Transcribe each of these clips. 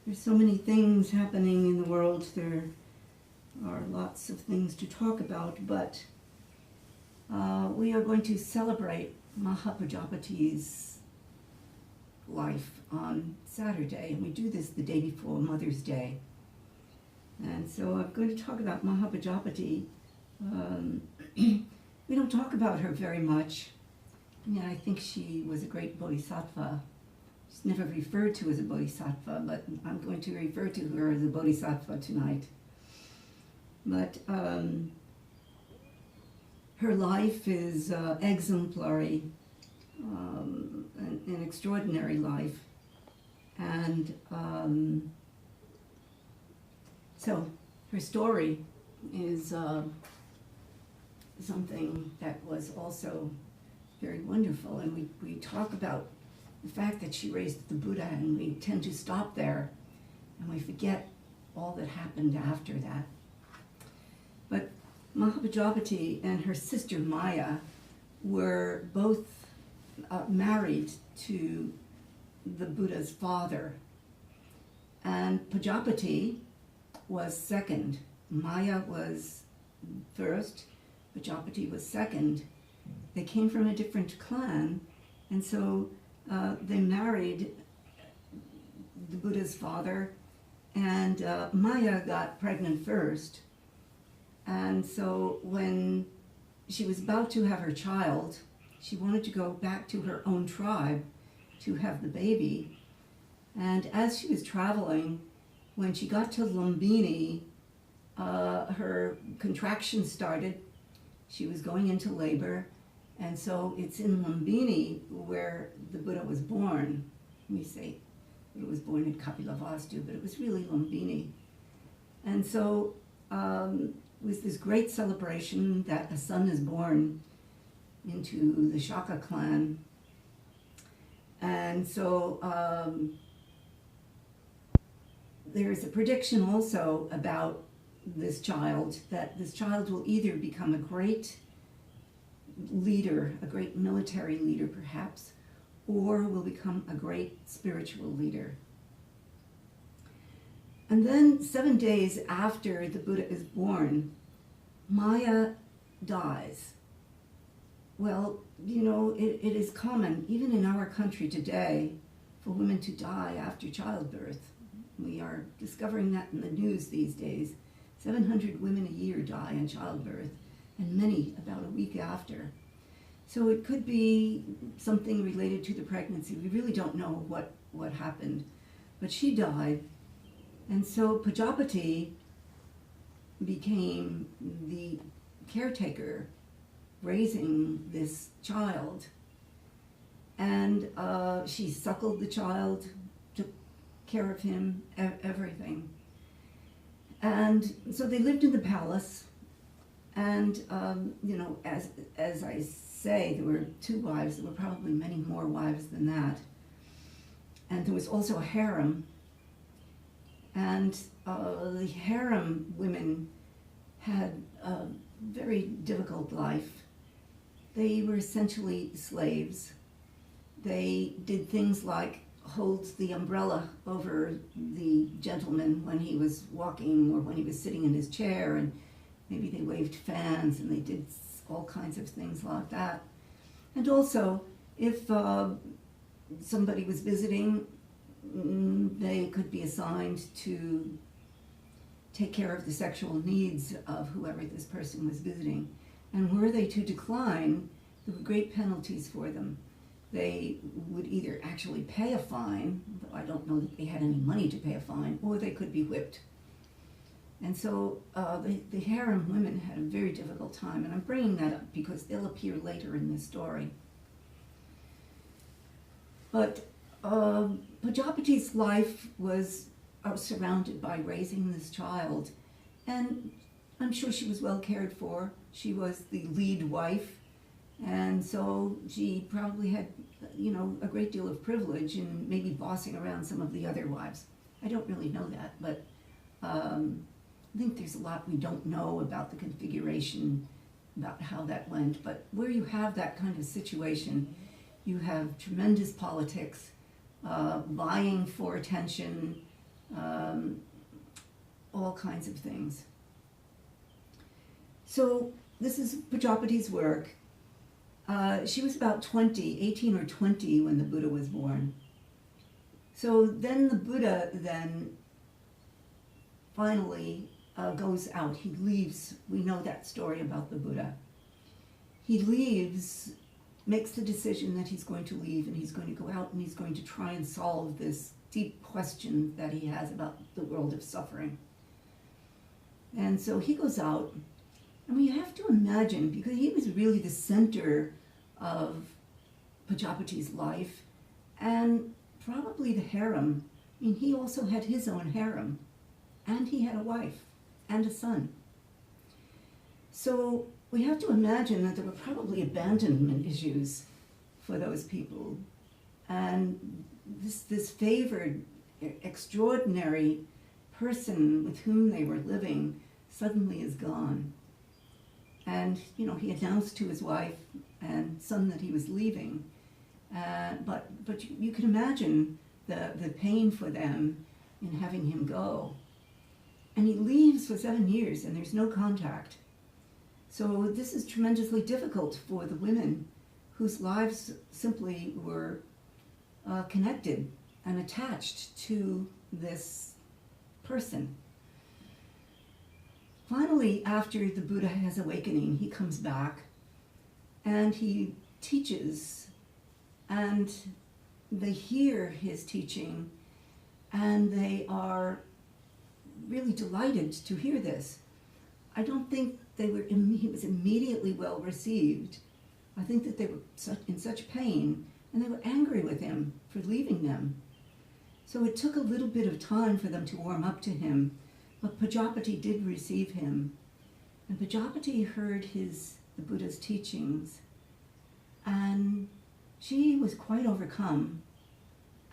There's so many things happening in the world. There are lots of things to talk about, but we are going to celebrate Mahapajapati's life on Saturday, and we do this the day before Mother's Day. And so I'm going to talk about Mahapajapati. We don't talk about her very much. I think she was a great bodhisattva. She's never referred to as a bodhisattva, but I'm going to refer to her as a bodhisattva tonight. But her life is exemplary, an extraordinary life. And so her story is something that was also very wonderful. And we talk about the fact that she raised the Buddha, and we tend to stop there, and we forget all that happened after that. But Mahapajapati and her sister Maya were both married to the Buddha's father. And Pajapati was second. Maya was first, Pajapati was second. They came from a different clan, and so they married the Buddha's father, and Maya got pregnant first. And so when she was about to have her child, she wanted to go back to her own tribe to have the baby. And as she was traveling, when she got to Lumbini, her contractions started. She was going into labor. And so it's in Lumbini where the Buddha was born. We say Buddha was born in Kapilavastu, but it was really Lumbini. And so it was this great celebration that a son is born into the Shaka clan. And so there's a prediction also about this child, that this child will either become a great leader, a great military leader perhaps, or will become a great spiritual leader. And then 7 days after the Buddha is born, Maya dies. Well, it is common, even in our country today, for women to die after childbirth. We are discovering that in the news these days. 700 women a year die in childbirth, and many about a week after. So it could be something related to the pregnancy. We really don't know what happened. But she died, and so Pajapati became the caretaker raising this child. And she suckled the child, took care of him, everything. And so they lived in the palace. And, as I say, there were 2 wives. There were probably many more wives than that. And there was also a harem. And the harem women had a very difficult life. They were essentially slaves. They did things like hold the umbrella over the gentleman when he was walking or when he was sitting in his chair, and maybe they waved fans, and they did all kinds of things like that. And also, if somebody was visiting, they could be assigned to take care of the sexual needs of whoever this person was visiting. And were they to decline, there were great penalties for them. They would either actually pay a fine, though I don't know that they had any money to pay a fine, or they could be whipped. And so the harem women had a very difficult time, and I'm bringing that up because they'll appear later in this story. But Pajapati's life was surrounded by raising this child, and I'm sure she was well cared for. She was the lead wife, and so she probably had, a great deal of privilege in maybe bossing around some of the other wives. I don't really know that, but I think there's a lot we don't know about the configuration, about how that went. But where you have that kind of situation, you have tremendous politics, vying for attention, all kinds of things. So this is Pajapati's work. She was about 18 or 20 when the Buddha was born. So then the Buddha then finally goes out. He leaves. We know that story about the Buddha. He leaves, makes the decision that he's going to leave, and he's going to go out and he's going to try and solve this deep question that he has about the world of suffering. And so he goes out, and we have to imagine, because he was really the center of Pajapati's life, and probably the harem. I mean, he also had his own harem, and he had a wife and a son. So we have to imagine that there were probably abandonment issues for those people. And this favored, extraordinary person with whom they were living suddenly is gone. And, he announced to his wife and son that he was leaving. But you can imagine the pain for them in having him go. And he leaves for 7 years and there's no contact. So this is tremendously difficult for the women whose lives simply were connected and attached to this person. Finally, after the Buddha has awakening, he comes back and he teaches, and they hear his teaching, and they are really delighted to hear this. I don't think he was immediately well received. I think that they were in such pain, and they were angry with him for leaving them. So it took a little bit of time for them to warm up to him, but Pajapati did receive him. And Pajapati heard the Buddha's teachings, and she was quite overcome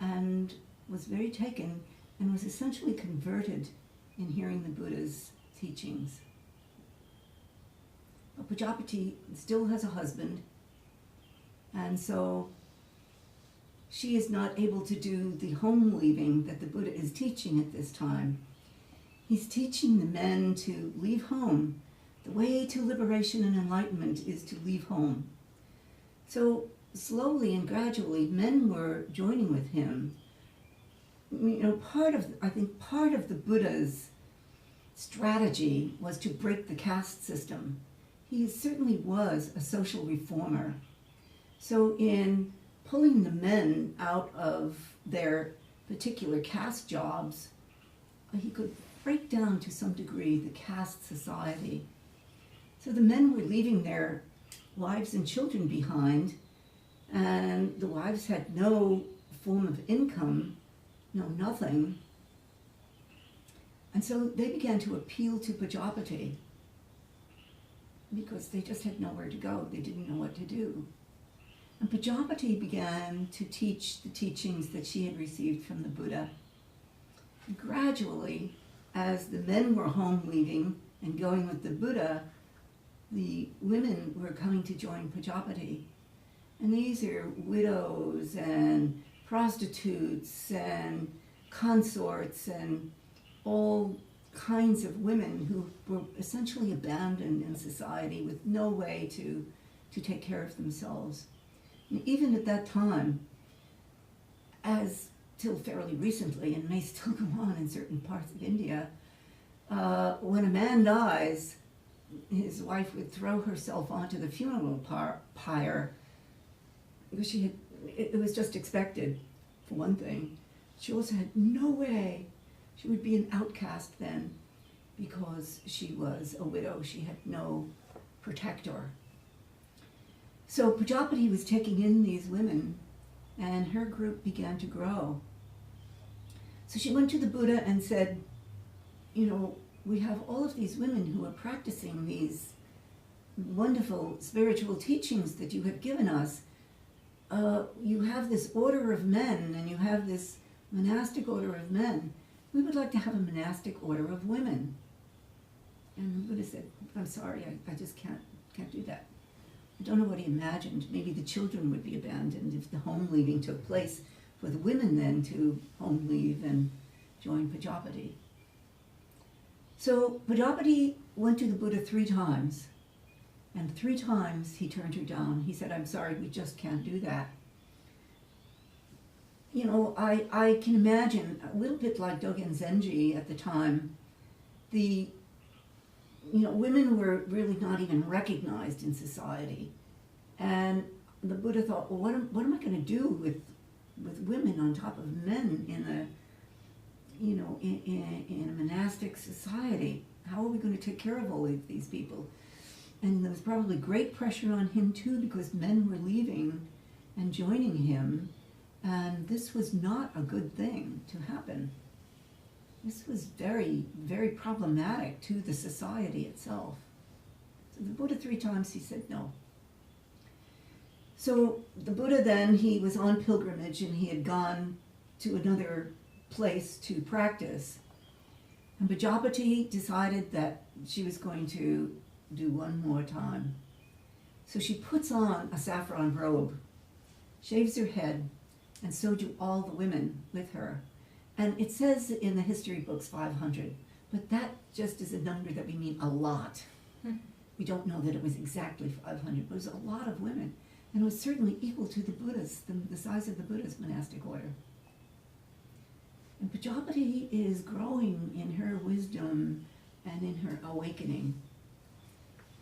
and was very taken and was essentially converted in hearing the Buddha's teachings. But Pajapati still has a husband, and so she is not able to do the home leaving that the Buddha is teaching at this time. He's teaching the men to leave home. The way to liberation and enlightenment is to leave home. So slowly and gradually, men were joining with him. I think part of the Buddha's strategy was to break the caste system. He certainly was a social reformer. So in pulling the men out of their particular caste jobs, he could break down to some degree the caste society. So the men were leaving their wives and children behind, and the wives had no form of income, nothing. And so they began to appeal to Pajapati because they just had nowhere to go. They didn't know what to do. And Pajapati began to teach the teachings that she had received from the Buddha. And gradually, as the men were home leaving and going with the Buddha, the women were coming to join Pajapati. And these are widows and prostitutes and consorts and all kinds of women who were essentially abandoned in society with no way to take care of themselves. And even at that time, as till fairly recently, and may still go on in certain parts of India, when a man dies, his wife would throw herself onto the funeral pyre because it was just expected, for one thing. She also had no way. She would be an outcast then because she was a widow. She had no protector. So Pajapati was taking in these women, and her group began to grow. So she went to the Buddha and said, we have all of these women who are practicing these wonderful spiritual teachings that you have given us. You have this order of men, and you have this monastic order of men. We would like to have a monastic order of women. And the Buddha said, I'm sorry, I just can't do that. I don't know what he imagined. Maybe the children would be abandoned if the home leaving took place for the women then to home leave and join Pajapati. So Pajapati went to the Buddha 3 times, and 3 times he turned her down. He said, I'm sorry, we just can't do that. You know, I can imagine, a little bit like Dogen Zenji at the time, women were really not even recognized in society. And the Buddha thought, well, what am I going to do with women on top of men in a monastic society? How are we going to take care of all of these people? And there was probably great pressure on him too, because men were leaving and joining him, and this was not a good thing to happen. This was very, very problematic to the society itself. So the Buddha 3 times he said no. So the Buddha then, he was on pilgrimage and he had gone to another place to practice. And Pajapati decided that she was going to do one more time. So she puts on a saffron robe, shaves her head, and so do all the women with her. And it says in the history books 500, but that just is a number that we mean a lot. We don't know that it was exactly 500, but it was a lot of women. And it was certainly equal to the Buddha's, the size of the Buddha's monastic order. And Pajapati is growing in her wisdom and in her awakening.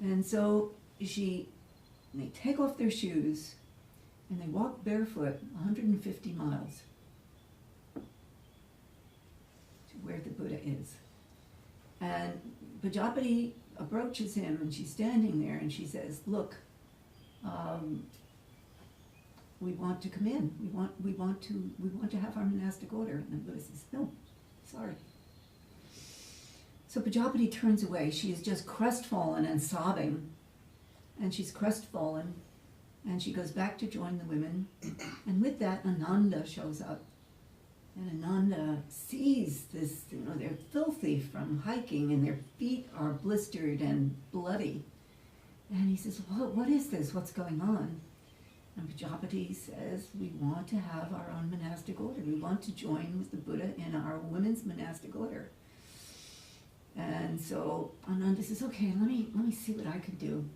And so they take off their shoes and they walk barefoot 150 miles to where the Buddha is. And Pajapati approaches him and she's standing there and she says, look, we want to come in. We want to have our monastic order. And the Buddha says, no, sorry. So Pajapati turns away. She is just crestfallen and sobbing. And she's crestfallen. And she goes back to join the women. And with that, Ananda shows up. And Ananda sees this, they're filthy from hiking and their feet are blistered and bloody. And he says, what is this? What's going on? And Pajapati says, we want to have our own monastic order. We want to join with the Buddha in our women's monastic order. And so Ananda says, okay, let me see what I can do.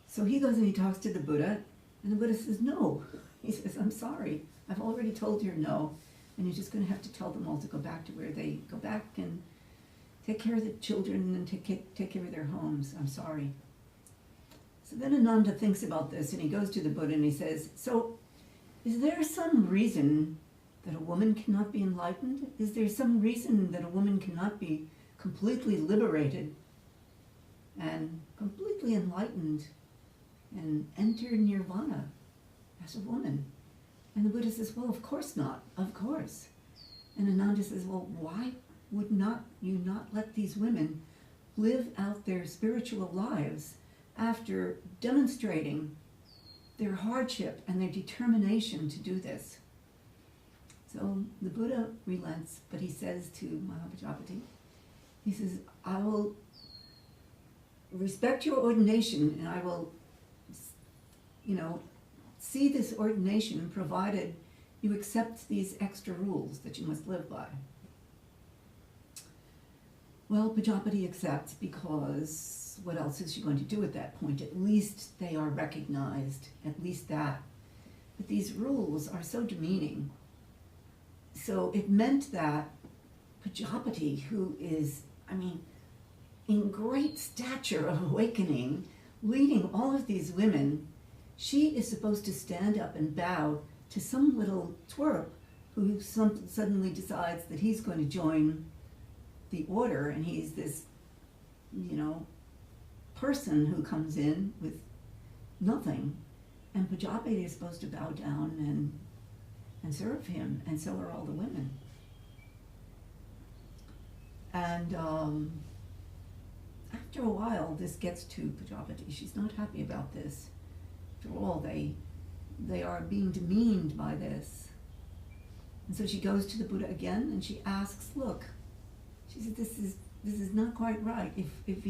So he goes and he talks to the Buddha, and the Buddha says, no. He says, I'm sorry. I've already told you no, and you're just going to have to tell them all to go back to where they go back and take care of the children and take care of their homes. I'm sorry. So then Ananda thinks about this, and he goes to the Buddha and he says, so is there some reason that a woman cannot be enlightened? Is there some reason that a woman cannot be completely liberated and completely enlightened and enter nirvana as a woman? And the Buddha says, well, of course not, of course. And Ananda says, well, why would you not let these women live out their spiritual lives after demonstrating their hardship and their determination to do this? So the Buddha relents, but he says to Mahapajapati, he says, I will respect your ordination and I will, see this ordination provided you accept these extra rules that you must live by. Well, Pajapati accepts because what else is she going to do at that point? At least they are recognized, at least that. But these rules are so demeaning. So it meant that Pajapati, who is, in great stature of awakening, leading all of these women, she is supposed to stand up and bow to some little twerp who suddenly decides that he's going to join the order, and he's this, person who comes in with nothing. And Pajapati is supposed to bow down and serve him, and so are all the women. And after a while, this gets to Pajapati. She's not happy about this. After all, they are being demeaned by this. And so she goes to the Buddha again and she asks, look, she said, this is not quite right. If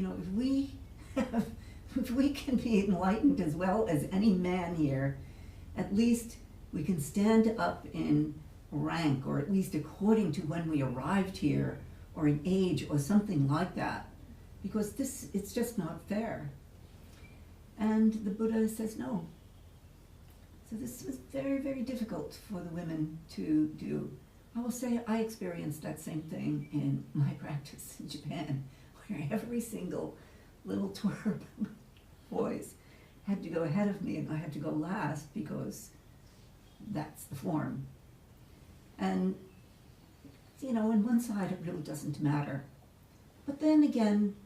we can be enlightened as well as any man here, at least we can stand up in rank, or at least according to when we arrived here, or in age, or something like that, because it's just not fair. And the Buddha says no. So this was very, very difficult for the women to do. I will say I experienced that same thing in my practice in Japan, where every single little twerp boys had to go ahead of me and I had to go last because that's the form. And, you know, on one side it really doesn't matter. But then again,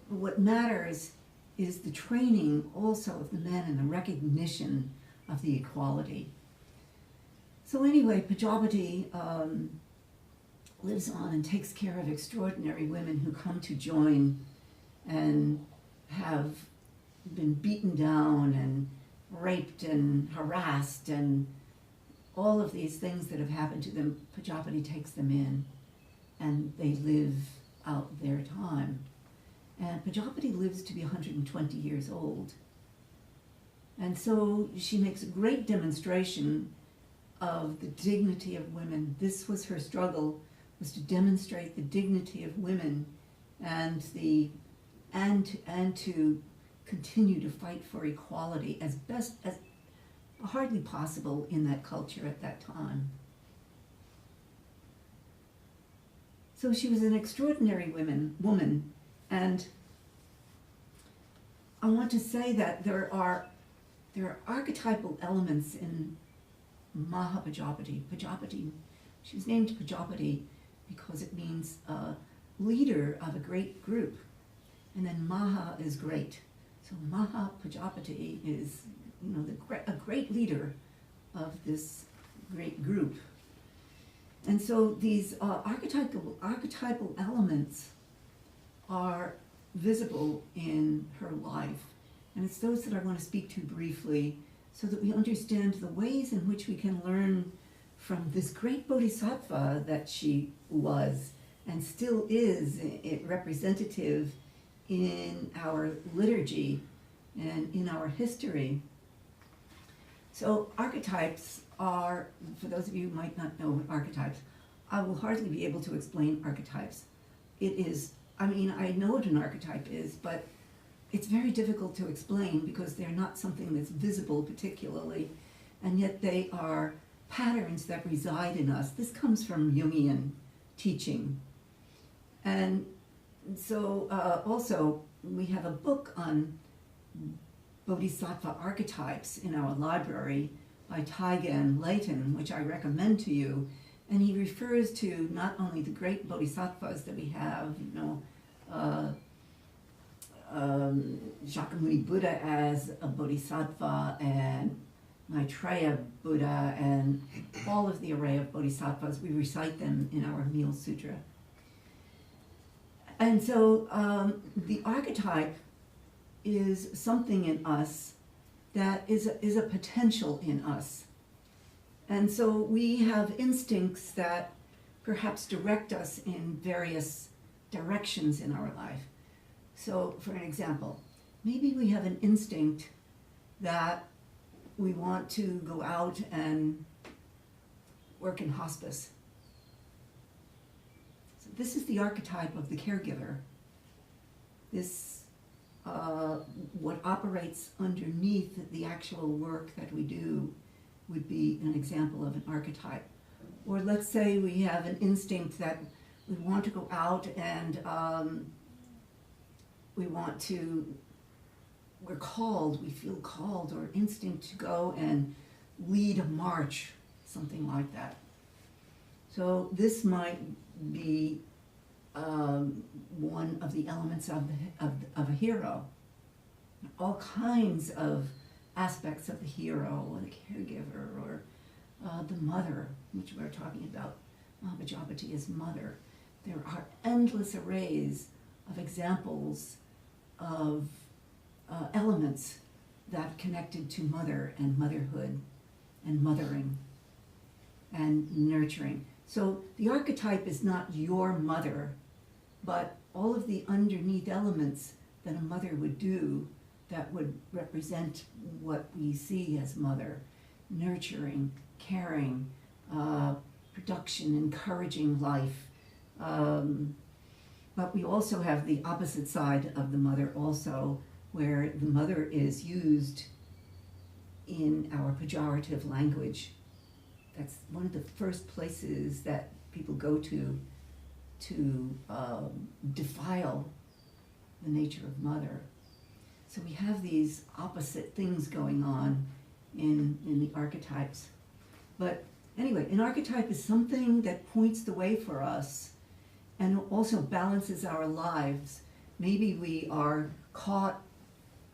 what matters is the training also of the men and the recognition of the equality. So anyway, Pajapati lives on and takes care of extraordinary women who come to join and have been beaten down and raped and harassed and all of these things that have happened to them. Pajapati takes them in and they live out their time. And Pajapati lives to be 120 years old. And so she makes a great demonstration of the dignity of women. This was her struggle, was to demonstrate the dignity of women and to continue to fight for equality as best as hardly possible in that culture at that time. So she was an extraordinary woman, and I want to say that there are archetypal elements in Mahapajapati. Pajapati, she was named Pajapati because it means leader of a great group, and then Maha is great. So Mahapajapati is, you know, a great leader of this great group. And so these archetypal elements are visible in her life. And it's those that I want to speak to briefly so that we understand the ways in which we can learn from this great bodhisattva that she was and still is representative in our liturgy and in our history. So archetypes are, for those of you who might not know what archetypes, I will hardly be able to explain archetypes. It is, I mean, I know what an archetype is, but it's very difficult to explain because they're not something that's visible particularly, and yet they are patterns that reside in us. This comes from Jungian teaching. And so also we have a book on bodhisattva archetypes in our library by Taiga and Leighton, which I recommend to you. And he refers to not only the great bodhisattvas that we have, you know, Shakyamuni Buddha as a bodhisattva, and Maitreya Buddha, and all of the array of bodhisattvas. We recite them in our Meal Sutra. And so the archetype is something in us that is a potential in us. And so we have instincts that perhaps direct us in various directions in our life. So for an example, maybe we have an instinct that we want to go out and work in hospice. So this is the archetype of the caregiver. This what operates underneath the actual work that we do would be an example of an archetype. Or let's say we have an instinct that we want to go out and we're called, we feel called or instinct to go and lead a march, something like that. So this might be one of the elements of a hero. All kinds of aspects of the hero or the caregiver or the mother, which we're talking about. Mahapajapati is mother. There are endless arrays of examples of elements that connected to mother and motherhood and mothering and nurturing. So the archetype is not your mother, but all of the underneath elements that a mother would do that would represent what we see as mother. nurturing, caring, production, encouraging life. But we also have the opposite side of the mother also, where the mother is used in our pejorative language. That's one of the first places that people go to defile the nature of mother. So we have these opposite things going on in the archetypes. But anyway, an archetype is something that points the way for us and also balances our lives. Maybe we are caught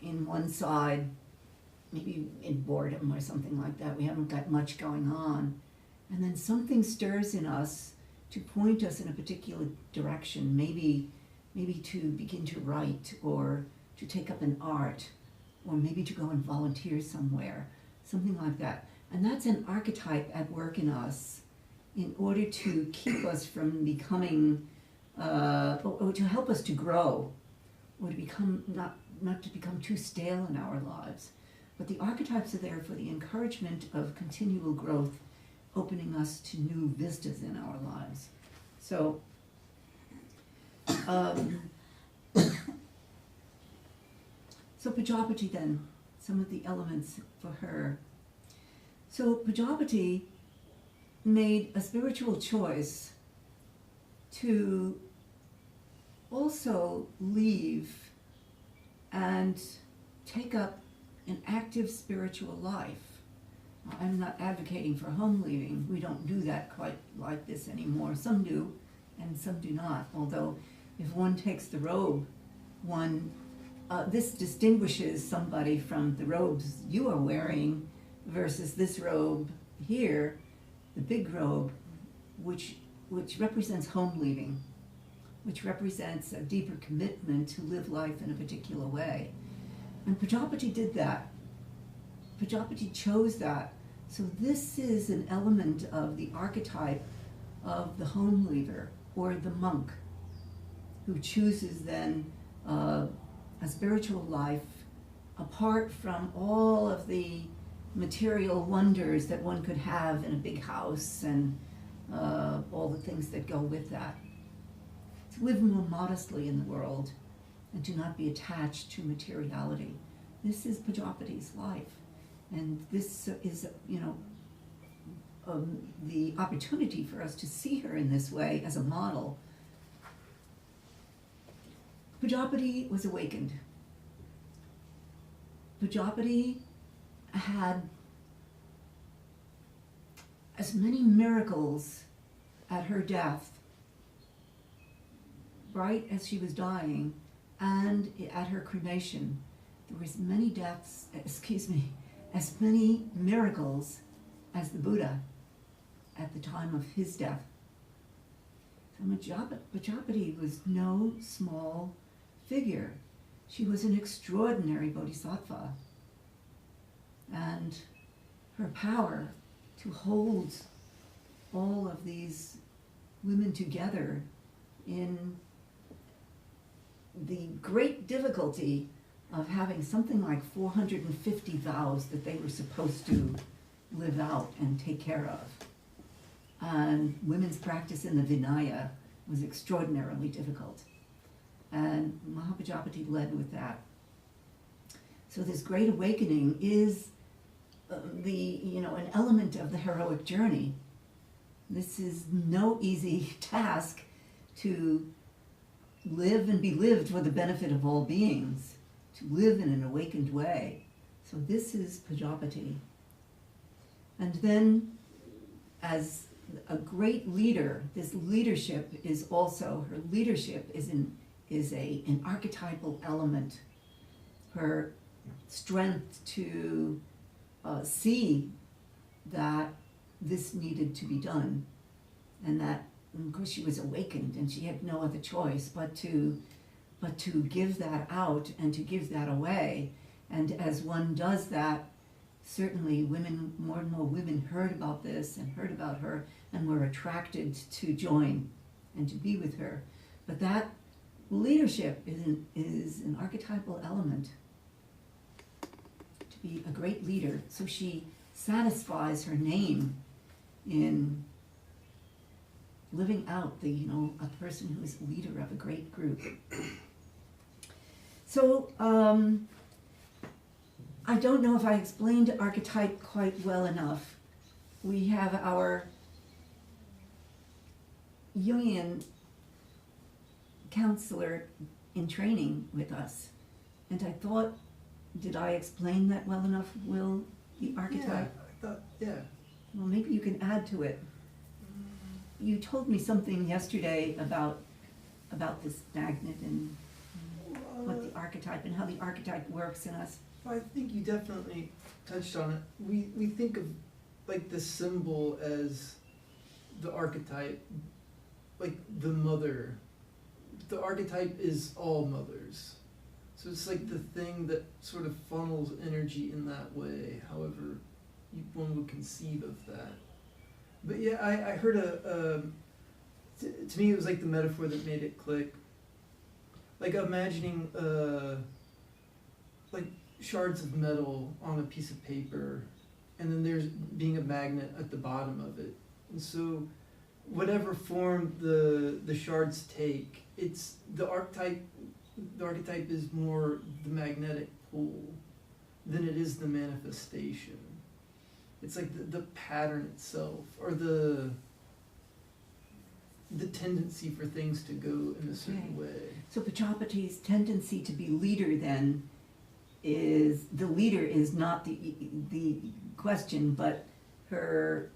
in one side, maybe in boredom or something like that. We haven't got much going on. And then something stirs in us to point us in a particular direction, maybe to begin to write, or to take up an art, or maybe to go and volunteer somewhere, something like that. And that's an archetype at work in us in order to keep us from becoming, or to help us to grow, or to become, not to become too stale in our lives. But the archetypes are there for the encouragement of continual growth, opening us to new vistas in our lives. So, so Pajapati then, some of the elements for her. So Pajapati made a spiritual choice to also leave and take up an active spiritual life. I'm not advocating for home leaving. We don't do that quite like this anymore. Some do, and some do not. Although, if one takes the robe, this distinguishes somebody from the robes you are wearing versus this robe here, the big robe, which represents home leaving, which represents a deeper commitment to live life in a particular way. And Pajapati did that. Pajapati chose that. So this is an element of the archetype of the home leaver, or the monk, who chooses then a spiritual life apart from all of the material wonders that one could have in a big house and all the things that go with that. To live more modestly in the world and to not be attached to materiality. This is Pajapati's life. And this is, the opportunity for us to see her in this way as a model. Pajapati was awakened. Pajapati had as many miracles at her death, right as she was dying, and at her cremation. There was as many miracles as the Buddha at the time of his death. So Mahapajapati was no small figure. She was an extraordinary bodhisattva. And her power to hold all of these women together in the great difficulty of having something like 450 vows that they were supposed to live out and take care of. And women's practice in the Vinaya was extraordinarily difficult. And Mahapajapati led with that. So this great awakening is an element of the heroic journey. This is no easy task to live and be lived for the benefit of all beings, to live in an awakened way. So this is Pajapati. And then, as a great leader, this leadership is also, her leadership is an archetypal element. Her strength to see that this needed to be done, and that, of course, she was awakened and she had no other choice but to give that out and to give that away. And as one does that, certainly more and more women heard about this and heard about her and were attracted to join and to be with her. But that leadership is an archetypal element. To be a great leader. So she satisfies her name in living out a person who is leader of a great group. So, I don't know if I explained archetype quite well enough. We have our Jungian counselor in training with us, and I thought, did I explain that well enough, Will, the archetype? Yeah, I thought, yeah. Well, maybe you can add to it. You told me something yesterday about this magnet and what the archetype and how the archetype works in us. I think you definitely touched on it. We think of like the symbol as the archetype, like the mother. The archetype is all mothers. So it's like the thing that sort of funnels energy in that way, however one would conceive of that. But yeah, I heard to me it was like the metaphor that made it click. Like imagining like shards of metal on a piece of paper, and then there's being a magnet at the bottom of it. And so whatever form the shards take, it's the archetype is more the magnetic pull than it is the manifestation. It's like the pattern itself, or the tendency for things to go in a certain way. So Pajapati's tendency to be leader then is, the leader is not the question, but her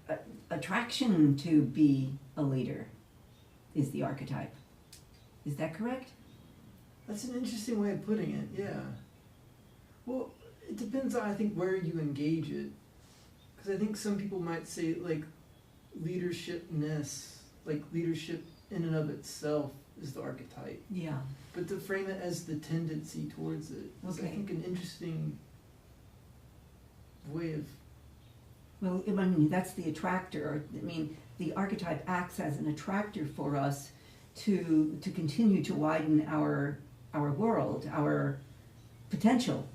attraction to be a leader is the archetype. Is that correct? That's an interesting way of putting it, yeah. Well, it depends on, I think, where you engage it. Because I think some people might say, like, leadershipness, like leadership in and of itself is the archetype. Yeah. But to frame it as the tendency towards it is, I think, an interesting way of... Well, I mean, that's the attractor. I mean, the archetype acts as an attractor for us to continue to widen our world, our potential.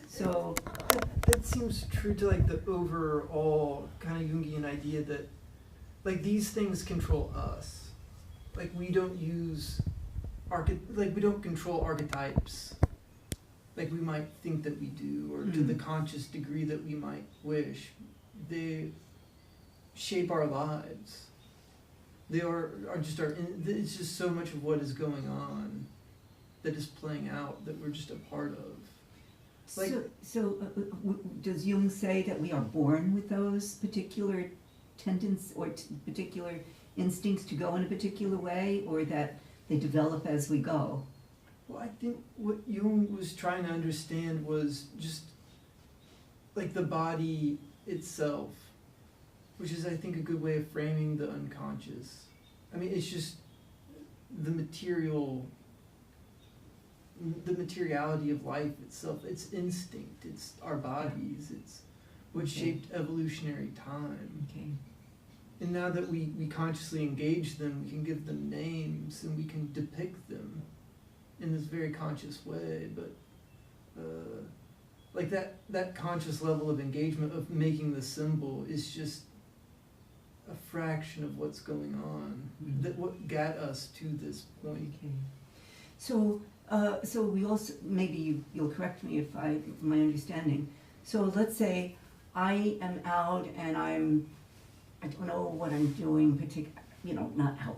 So that seems true to like the overall kind of Jungian idea that like these things control us. Like we don't use we don't control archetypes like we might think that we do, or to the conscious degree that we might wish. They shape our lives. They are just it's just so much of what is going on that is playing out that we're just a part of. Like, so does Jung say that we are born with those particular tendencies or particular instincts to go in a particular way, or that they develop as we go? Well, I think what Jung was trying to understand was just like the body itself, which is, I think, a good way of framing the unconscious. I mean, it's just the materiality of life itself. It's instinct. It's our bodies. It's what shaped evolutionary time. Okay. And now that we consciously engage them, we can give them names and we can depict them in this very conscious way. But like that conscious level of engagement of making the symbol is just a fraction of what's going on. That what got us to this point. Okay. So we also, maybe you'll correct me if my understanding. So let's say I am out and I don't know what I'm doing, not how,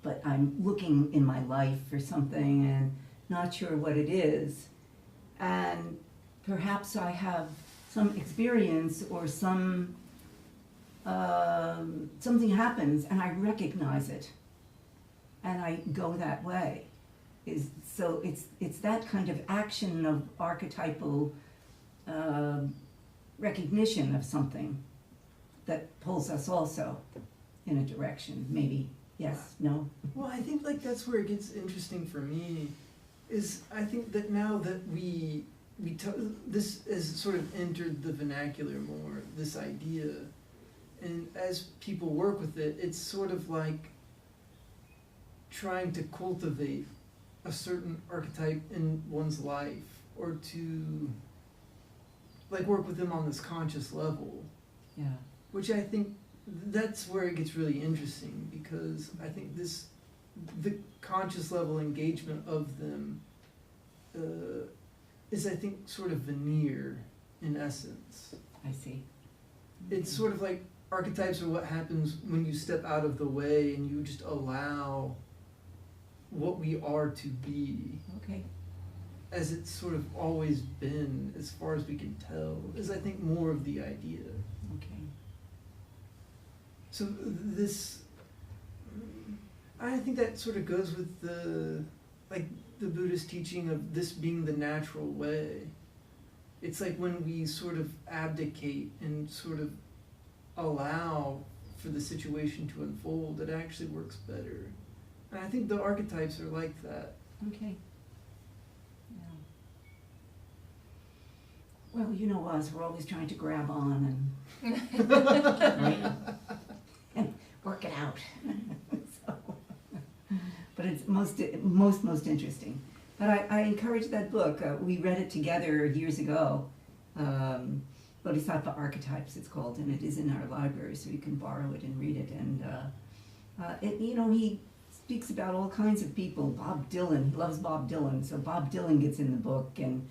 but I'm looking in my life for something and not sure what it is. And perhaps I have some experience or something happens and I recognize it and I go that way. So it's that kind of action of archetypal recognition of something that pulls us also in a direction, maybe. Yes, no? Well, I think like that's where it gets interesting for me, is I think that now that this has sort of entered the vernacular more, this idea, and as people work with it, it's sort of like trying to cultivate a certain archetype in one's life, or to like work with them on this conscious level, Yeah. which I think that's where it gets really interesting, because I think the conscious level engagement of them is, I think, sort of veneer in essence. I see. It's sort of like archetypes are what happens when you step out of the way and you just allow what we are to be, Okay. as it's sort of always been, as far as we can tell, is, I think, more of the idea. Okay. So this, I think that sort of goes with the Buddhist teaching of this being the natural way. It's like when we sort of abdicate and sort of allow for the situation to unfold, it actually works better. And I think the archetypes are like that. Okay. Yeah. Well, you know us, we're always trying to grab on and right? And work it out. So, but it's most interesting. But I encourage that book. We read it together years ago. Bodhisattva Archetypes, it's called, and it is in our library, so you can borrow it and read it. And he speaks about all kinds of people. Bob Dylan, he loves Bob Dylan, so Bob Dylan gets in the book, and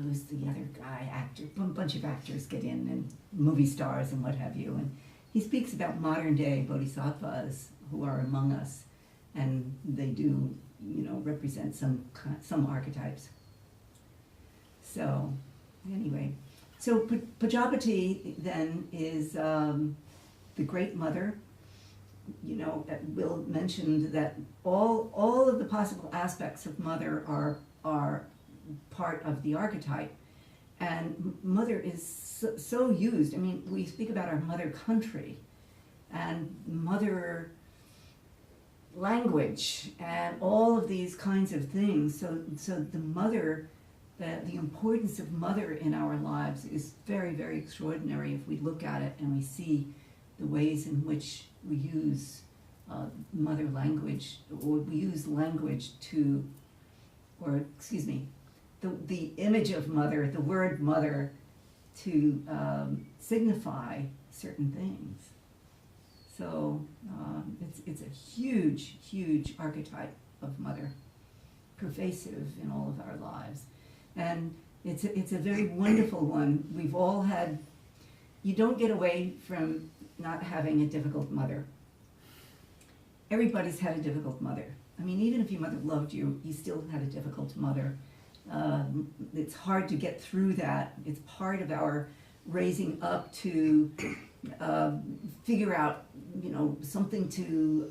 who's the other guy? Actor, a bunch of actors get in, and movie stars and what have you. And he speaks about modern day bodhisattvas who are among us, and they do, represent some archetypes. So, anyway, so Pajapati then is the Great Mother. Will mentioned that all of the possible aspects of Mother are part of the archetype, and Mother is so used. I mean, we speak about our mother country and mother language and all of these kinds of things. So the mother, the importance of mother in our lives is very, very extraordinary if we look at it and we see the ways in which we use mother language, or we use language to, the image of mother, the word mother, to signify certain things. So it's a huge, huge archetype of mother, pervasive in all of our lives. And it's a very wonderful one. We've all had, you don't get away from not having a difficult mother. Everybody's had a difficult mother. I mean, even if your mother loved you, you still had a difficult mother. It's hard to get through that. It's part of our raising up to figure out, something to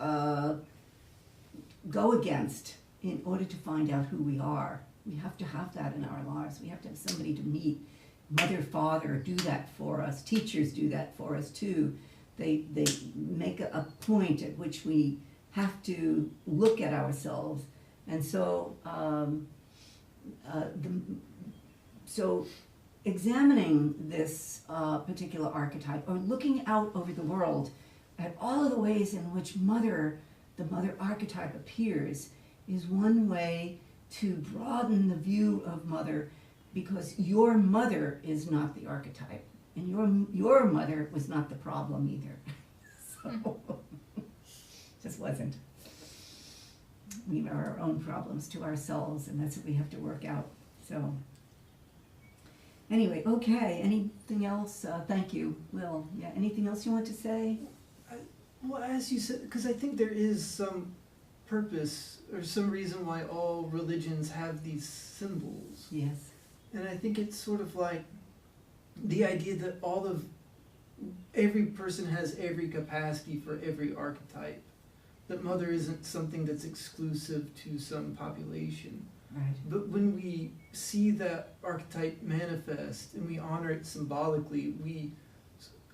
go against in order to find out who we are. We have to have that in our lives. We have to have somebody to meet. Mother, father do that for us. Teachers do that for us too. They make a point at which we have to look at ourselves. And so so examining this particular archetype, or looking out over the world at all of the ways in which the mother archetype appears, is one way to broaden the view of mother, because your mother is not the archetype, and your mother was not the problem either. So, just wasn't. We are our own problems to ourselves, and that's what we have to work out. So, anyway, okay, anything else? Thank you, Will. Yeah, anything else you want to say? Well, as you said, because I think there is some purpose or some reason why all religions have these symbols. Yes. And I think it's sort of like the idea that every person has every capacity for every archetype. That mother isn't something that's exclusive to some population. Right. But when we see that archetype manifest and we honor it symbolically, we,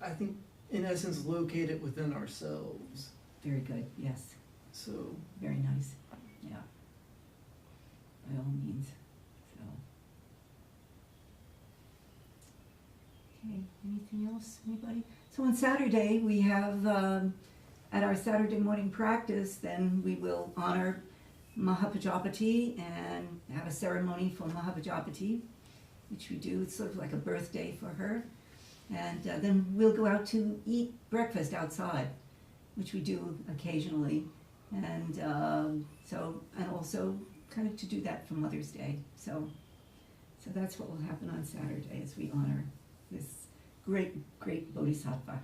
I think, in essence, locate it within ourselves. Very good, yes. So Very nice, yeah. By all means, so. Okay, anything else, anybody? So on Saturday, we have, at our Saturday morning practice, then we will honor Mahapajapati and have a ceremony for Mahapajapati, which we do. It's sort of like a birthday for her. And then we'll go out to eat breakfast outside, which we do occasionally. And and also kind of to do that for Mother's Day. So that's what will happen on Saturday as we honor this great, great Bodhisattva.